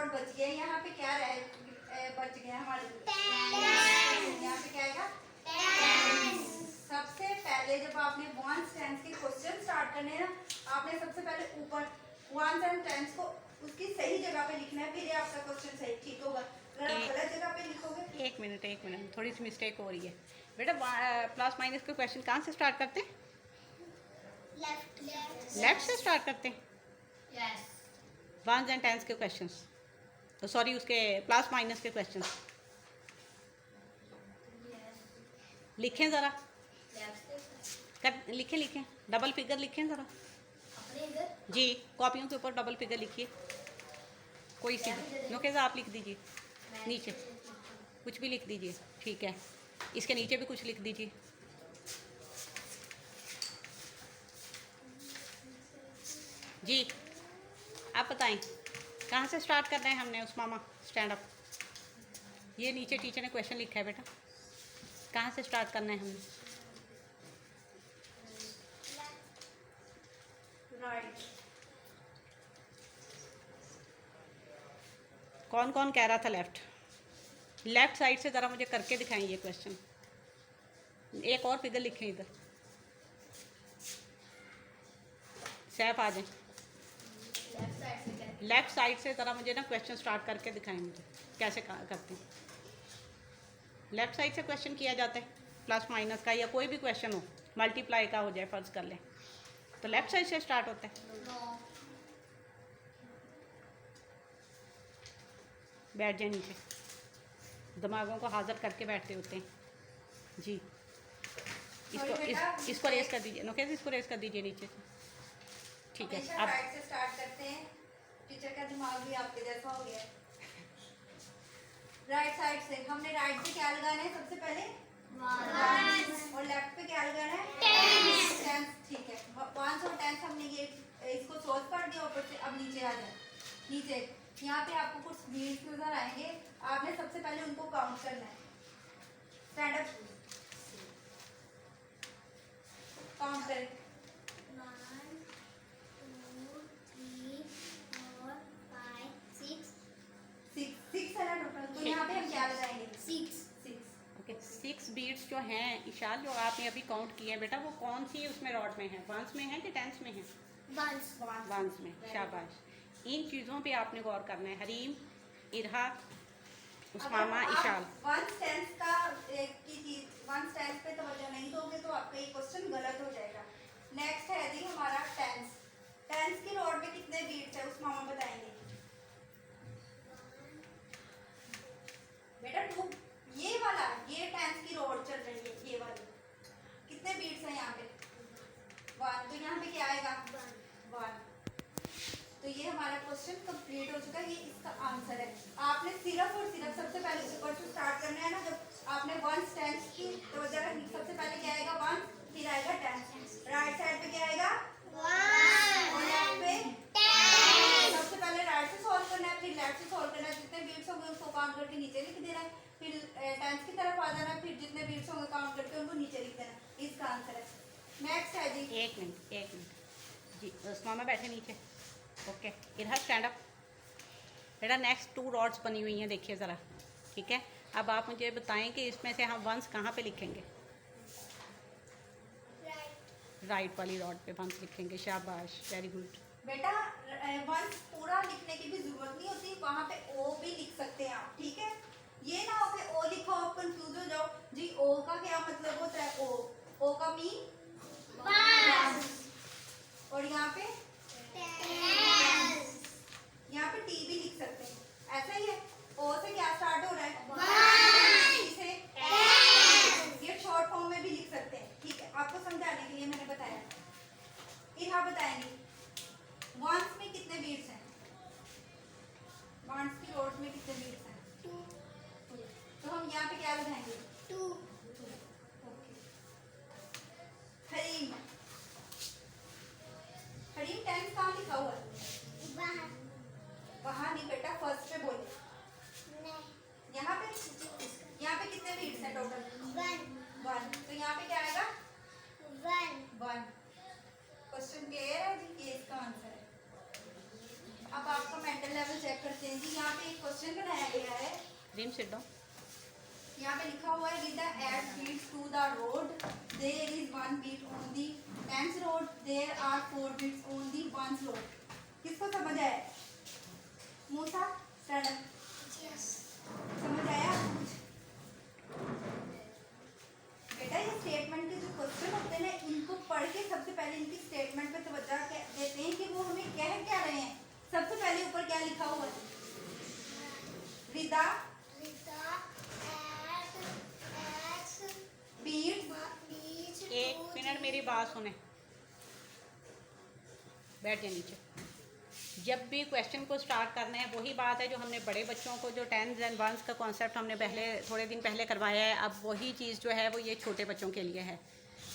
Rod बच गया। यहाँ पे क्या बच गया हमारे यहाँ पे क्या आएगा? सबसे पहले जब आपने वंस टेंस के क्वेश्चन स्टार्ट करने हैं ना, आपने सबसे पहले ऊपर वंस एंड टेंस को उसकी सही जगह पे लिखना है, फिर आपका क्वेश्चन सही ठीक होगा। अगर आप गलत जगह पे लिखोगे। एक मिनट थोड़ी सी मिस्टेक हो रही है बेटा। प्लस माइनस के क्वेश्चन कहाँ से स्टार्ट करते हैं? लेफ्ट से स्टार्ट करते हैं। यस। वंस एंड टेंस के क्वेश्चंस, तो सॉरी उसके प्लस माइनस के क्वेश्चंस लिखें ज़रा। लिखें डबल फिगर लिखें ज़रा जी। कॉपियों के ऊपर डबल फिगर लिखिए कोई सी भी। नुकेज़ा आप लिख दीजिए नीचे, कुछ भी लिख दीजिए, ठीक है। इसके नीचे भी कुछ लिख दीजिए। जी आप बताएं कहाँ से स्टार्ट करना है हमने? उस मामा स्टैंड अप। ये नीचे टीचर ने क्वेश्चन लिखा है बेटा, कहाँ से स्टार्ट करना है हमने? राइट। कौन कौन कह रहा था लेफ्ट? लेफ्ट साइड से ज़रा मुझे करके दिखाएं ये क्वेश्चन। एक और फिगर लिखें इधर। सैफ आ जाए। लेफ्ट साइड से ज़रा मुझे ना क्वेश्चन स्टार्ट करके दिखाएं मुझे कैसे करते हैं। लेफ्ट साइड से क्वेश्चन किया जाता है प्लस माइनस का, या कोई भी क्वेश्चन हो, मल्टीप्लाई का हो जाए फर्ज कर लें, तो लेफ्ट साइड से स्टार्ट होता है। बैठ जाए नीचे, दिमागों को हाजिर करके बैठते होते हैं जी। इसको रेस कर दीजिए नुकेश, इसको रेस कर दीजिए नीचे से, ठीक है। अब राइट से स्टार्ट करते हैं। टीचर का दिमाग भी आपके जैसा हो गया है। राइट साइड से हमने राइट पे क्या लगाना है सबसे पहले? और लेफ्ट पे क्या लगाना है? टेंस। ठीक है, 5 और 10 हमने ये इसको सोल्व कर दिया। ऊपर से अब नीचे आ जाए। नीचे यहाँ पे आपको कुछ बीट्स नजर आएंगे, आपने सबसे पहले उनको काउंट करना है। स्टैंड अप, काउंट करें। 1 2 3 4 5 6 6 है ना टोटल, तो यहाँ पे हम क्या लगाएंगे? 6। ओके, 6 बीट्स जो हैं इशाल, जो आपने अभी काउंट किए हैं बेटा, वो कौन सी उसमें रॉड में है? वंस में है कि टेंस में है? वंस में। शाबाश। इन चीज़ों पे आपने गौर करना है। हरीम, इरहा, उस्मामा, इशाल। वंस टेंस का वंस टेंस पे तवज्जो नहीं दोगे तो आपका ये क्वेश्चन गलत हो जाएगा। नेक्स्ट है जी हमारा टेंस। टेंस की रॉड में कितने बीट्स है उस्मामा बताएंगे बेटा? 2। ये वाला, ये टेंस की रॉड चल रही है, ये वाली। कितने बीट्स हैं यहाँ पे? 1। तो यहाँ पे क्या आएगा? 1। तो ये हमारा क्वेश्चन कंप्लीट हो चुका है। ये इसका आंसर है। आपने सिर्फ और सिर्फ सबसे पहले ऊपर से स्टार्ट करना है ना। जब आपने वंस टेंस की तो सबसे पहले क्या आएगा? 1, फिर आएगा टेंस। राइट साइड पे क्या आएगा? 1। और लेफ्ट पे 10। सबसे पहले राइट से सॉल्व करना है, फिर लेफ्ट से सॉल्व करना है। जितने बीट्स होंगे उनको काउंट करके नीचे लिख देना है, फिर टेंस की तरफ आ जाना है, फिर जितने बीट्स होंगे काउंट करके उनको नीचे लिख देना। इसका आंसर है। नेक्स्ट है जी, एक मिनट जी। उस्मामा बैठे नीचे। ओके, इधर स्टैंड अप बेटा। नेक्स्ट 2 रॉड्स बनी हुई हैं, देखिए ज़रा, ठीक है। अब आप मुझे बताएं कि इसमें से हम वंस कहाँ पे लिखेंगे? राइट वाली रॉड पे वंस लिखेंगे। शाबाश, वेरी गुड बेटा। वंस पूरा लिखने की भी जरूरत नहीं होती, वहाँ पे ओ भी लिख सकते हैं आप, ठीक है। ये ना हो कि ओ लिखो आप कंफ्यूज हो जाओ जी। ओ का क्या मतलब होता है? ओ का मीन वंस। और यहाँ पे यहाँ पे टी भी लिख सकते हैं, ऐसा ही है। ओ से क्या स्टार्ट हो रहा है? टी से ये शॉर्ट फॉर्म में भी लिख सकते हैं, ठीक है। आपको समझाने के लिए मैंने बताया। इहा बताएंगे वंस में कितने बीट्स हैं? वंस की रोड्स में कितने बीट्स हैं? 2। तो हम यहाँ पे क्या लगाएंगे? 2। ओके। हरीम, हरीम टेंस कहाँ लिखा हुआ है? बाहर नहीं बेटा, फर्स्ट क्वेश्चन बनाया गया है। रीम सिट डाउन। यहाँ पे लिखा हुआ है गिद्दा eight beats to the road, there is 1 beat on the 10th road, there are 4 beats on the 1st road. किसको समझ आया? मूसा स्टैंड Yes. समझ आया कुछ? बेटा ये स्टेटमेंट के जो क्वेश्चन होते हैं ना, इनको पढ़ के सबसे पहले इनकी स्टेटमेंट पे तवज्जो देते हैं कि वो हमें कह क्या रहे हैं। सबसे पहले ऊपर क्या लिखा हुआ है? रिदा Rita at बीट्स beach. एक मिनट मेरी बात सुने, बैठ जाए नीचे। जब भी क्वेश्चन को स्टार्ट करना है, वही बात है जो हमने बड़े बच्चों को जो 10s एंड 1s का कॉन्सेप्ट हमने पहले थोड़े दिन पहले करवाया है, अब वही चीज़ जो है वो ये छोटे बच्चों के लिए है,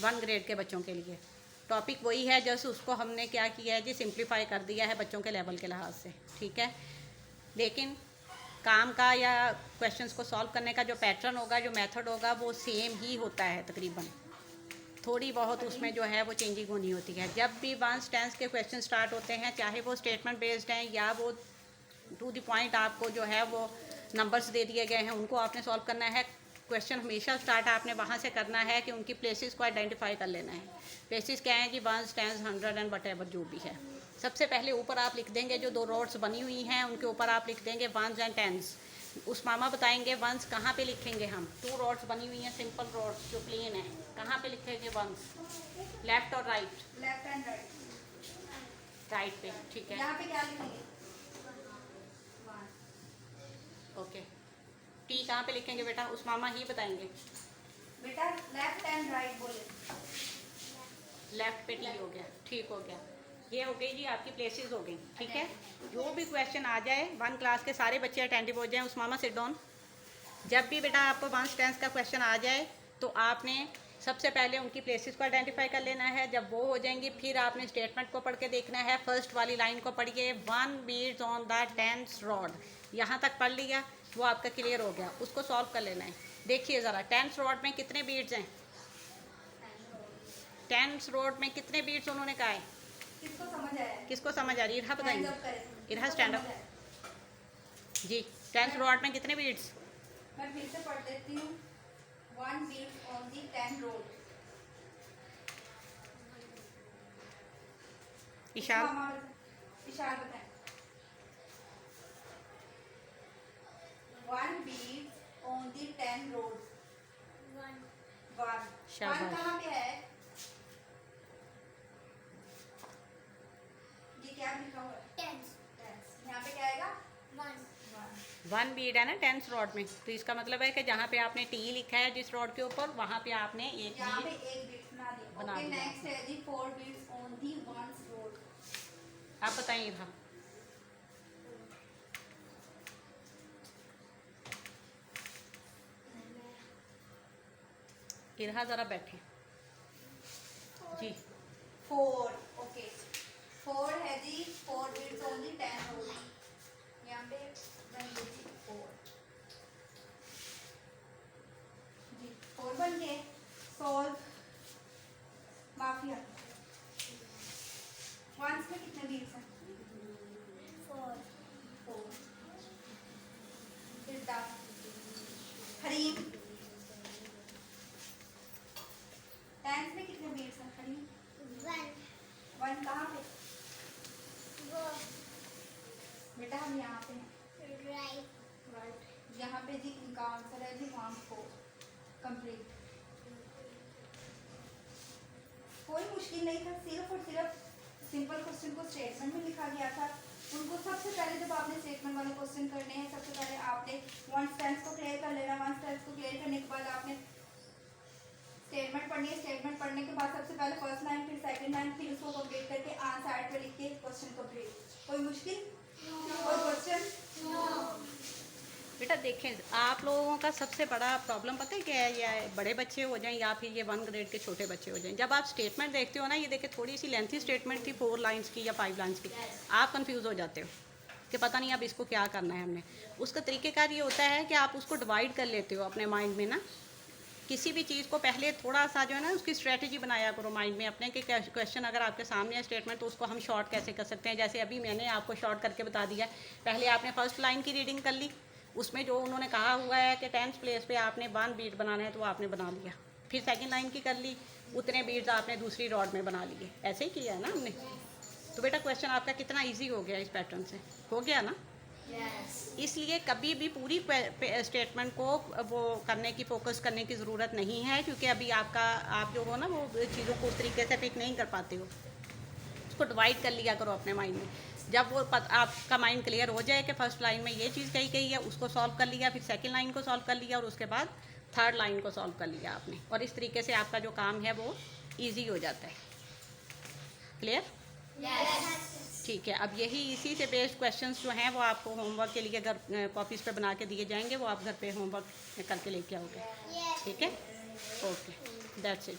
1 ग्रेड के बच्चों के लिए। टॉपिक वही है, जस्ट उसको हमने क्या किया है जी, सिंप्लीफाई कर दिया है बच्चों के लेवल के लिहाज से, ठीक है। लेकिन काम का या क्वेश्चंस को सॉल्व करने का जो पैटर्न होगा, जो मेथड होगा, वो सेम ही होता है तकरीबन। थोड़ी बहुत उसमें जो है वो चेंजिंग होनी होती है। जब भी 1s 10s के क्वेश्चन स्टार्ट होते हैं, चाहे वो स्टेटमेंट बेस्ड हैं या वो टू द पॉइंट आपको जो है वो नंबर्स दे दिए गए हैं, उनको आपने सॉल्व करना है। क्वेश्चन हमेशा स्टार्ट आपने वहाँ से करना है कि उनकी प्लेसेस को आइडेंटिफाई कर लेना है। प्लेसेस क्या हैं जी? 1s 10s 100 एंड वटेवर जो भी है। सबसे पहले ऊपर आप लिख देंगे जो 2 रोड्स बनी हुई हैं, उनके ऊपर आप लिख देंगे 1s एंड 10s। उस मामा बताएंगे 1s कहाँ पे लिखेंगे हम। 2 रोड्स बनी हुई हैं, सिंपल रोड्स जो प्लेन है, कहाँ पे लिखेंगे 1s? लेफ्ट और right? Left and right. Right पे, ठीक है, यहाँ पे क्या लिखेंगे? ओके। टी कहाँ पे लिखेंगे बेटा? उस मामा ही बताएंगे। बेटा लेफ्ट एंड राइट बोले। लेफ्ट पे टी हो गया, ठीक हो गया। ये हो गई जी आपकी प्लेसेस हो गई, ठीक है। जो भी क्वेश्चन आ जाए, 1 क्लास के सारे बच्चे अटेंटिव हो जाएं। उस मामा सिट डाउन। जब भी बेटा आपको 1s 10s का क्वेश्चन आ जाए तो आपने सबसे पहले उनकी प्लेसेस को आइडेंटिफाई कर लेना है। जब वो हो जाएंगी, फिर आपने स्टेटमेंट को पढ़ के देखना है। फर्स्ट वाली लाइन को पढ़िए, 1 beats on the 10th rod. यहाँ तक पढ़ लिया, वो आपका क्लियर हो गया। उसको सॉल्व कर लेना है। देखिए ज़रा, 10th रॉड में कितने बीट्स हैं? 10th रॉड में कितने बीट्स उन्होंने कहा है? किसको समझ आया? किसको समझ आ रही है? इरहा Hands बताएंगे। up करें। इरहा किसको स्टैंड समझ अप आया? जी। 10th रॉड में कितने बीट्स? मैं फिर से पढ़ देती हूँ। 1 बीट ऑन दी 10 रोड। इशार इशार बताएं। 1 बीट ऑन दी 10 रोड। 1 शाबाश। कहाँ पे है? ये क्या लिखा हुआ है? 10. यहाँ पे क्या आएगा? 1. 1 बीट है ना 10th रॉड में, तो इसका मतलब है कि जहाँ पे आपने टी लिखा है जिस रॉड के ऊपर, वहाँ पे आपने एक यहाँ पे बीट एक बीट बना दिया। बना ओके, दिया। नेक्स्ट है जी 4 beats on the 1st road. आप बताइए इरहा। इरहा ज़रा बैठे जी। 4 ओके, 4 है जी 4 बीट्स ऑन दी 10 रोड। यहाँ पे बन गई जी 4 जी। 4 बन गए। सॉल्व। माफिया 1s में कितने बीट्स हैं? 4. 4। फिर हरीम 10s में कितने बीट्स हैं? हरीम 1 कहाँ पे? बेटा हम यहाँ पे हैं। राइट। यहाँ पे जी इनका आंसर है जी 1 4 कंप्लीट। कोई मुश्किल नहीं था, सिर्फ और सिर्फ सिंपल क्वेश्चन को स्टेटमेंट में लिखा गया था। उनको सबसे पहले जब आपने स्टेटमेंट वाले क्वेश्चन करने हैं, सबसे पहले आपने 1s 10s को क्लियर कर लेना। 1s 10s को क्लियर करने के बाद आपने स्टेटमेंट पढ़नी है। स्टेटमेंट पढ़ने के बाद सबसे पहले फर्स्ट लाइन, फिर सेकंड लाइन, फिर उसको कंप्लीट करके आंसर साइड पे लिख के क्वेश्चन कंप्लीट। कोई मुश्किल? कोई क्वेश्चन? बेटा देखें, आप लोगों का सबसे बड़ा प्रॉब्लम पता है क्या है? या बड़े बच्चे हो जाएं या फिर ये 1 ग्रेड के छोटे बच्चे हो जाएं, जब आप स्टेटमेंट देखते हो ना, ये देखिए थोड़ी सी लेंथी स्टेटमेंट थी, 4 लाइन्स की या 5 लाइन्स की, आप कंफ्यूज हो जाते हो कि पता नहीं अब इसको क्या करना है हमने। उसका तरीक़ेकार ये होता है कि आप उसको डिवाइड कर लेते हो अपने माइंड में ना। किसी भी चीज़ को पहले थोड़ा सा जो है ना उसकी स्ट्रेटजी बनाया करो माइंड में अपने, कि क्वेश्चन अगर आपके सामने है स्टेटमेंट, तो उसको हम शॉर्ट कैसे कर सकते हैं। जैसे अभी मैंने आपको शॉर्ट करके बता दिया, पहले आपने फर्स्ट लाइन की रीडिंग कर ली, उसमें जो उन्होंने कहा हुआ है कि 10th प्लेस पे आपने 1 बीट बनाना है तो आपने बना लिया, फिर सेकंड लाइन की कर ली, उतने बीट्स आपने दूसरी रॉड में बना लिए, ऐसे ही किया है ना हमने। तो बेटा क्वेश्चन आपका कितना इजी हो गया इस पैटर्न से, हो गया ना। इसलिए कभी भी पूरी स्टेटमेंट को वो करने की, फोकस करने की ज़रूरत नहीं है, क्योंकि अभी आप जो हो ना वो चीज़ों को उस तरीके से पिक नहीं कर पाते हो। उसको डिवाइड कर लिया करो अपने माइंड में। जब वो आपका माइंड क्लियर हो जाए कि फर्स्ट लाइन में ये चीज़ कही गई है, उसको सॉल्व कर लिया, फिर सेकंड लाइन को सॉल्व कर लिया, और उसके बाद थर्ड लाइन को सॉल्व कर लिया आपने, और इस तरीके से आपका जो काम है वो ईजी हो जाता है। क्लियर? ठीक है। अब यही इसी से बेस्ड क्वेश्चंस जो हैं वो आपको होमवर्क के लिए घर कॉपीज़ पे बना के दिए जाएंगे, वो आप घर पे होमवर्क करके लेके आओगे। ठीक है? Okay, that's it.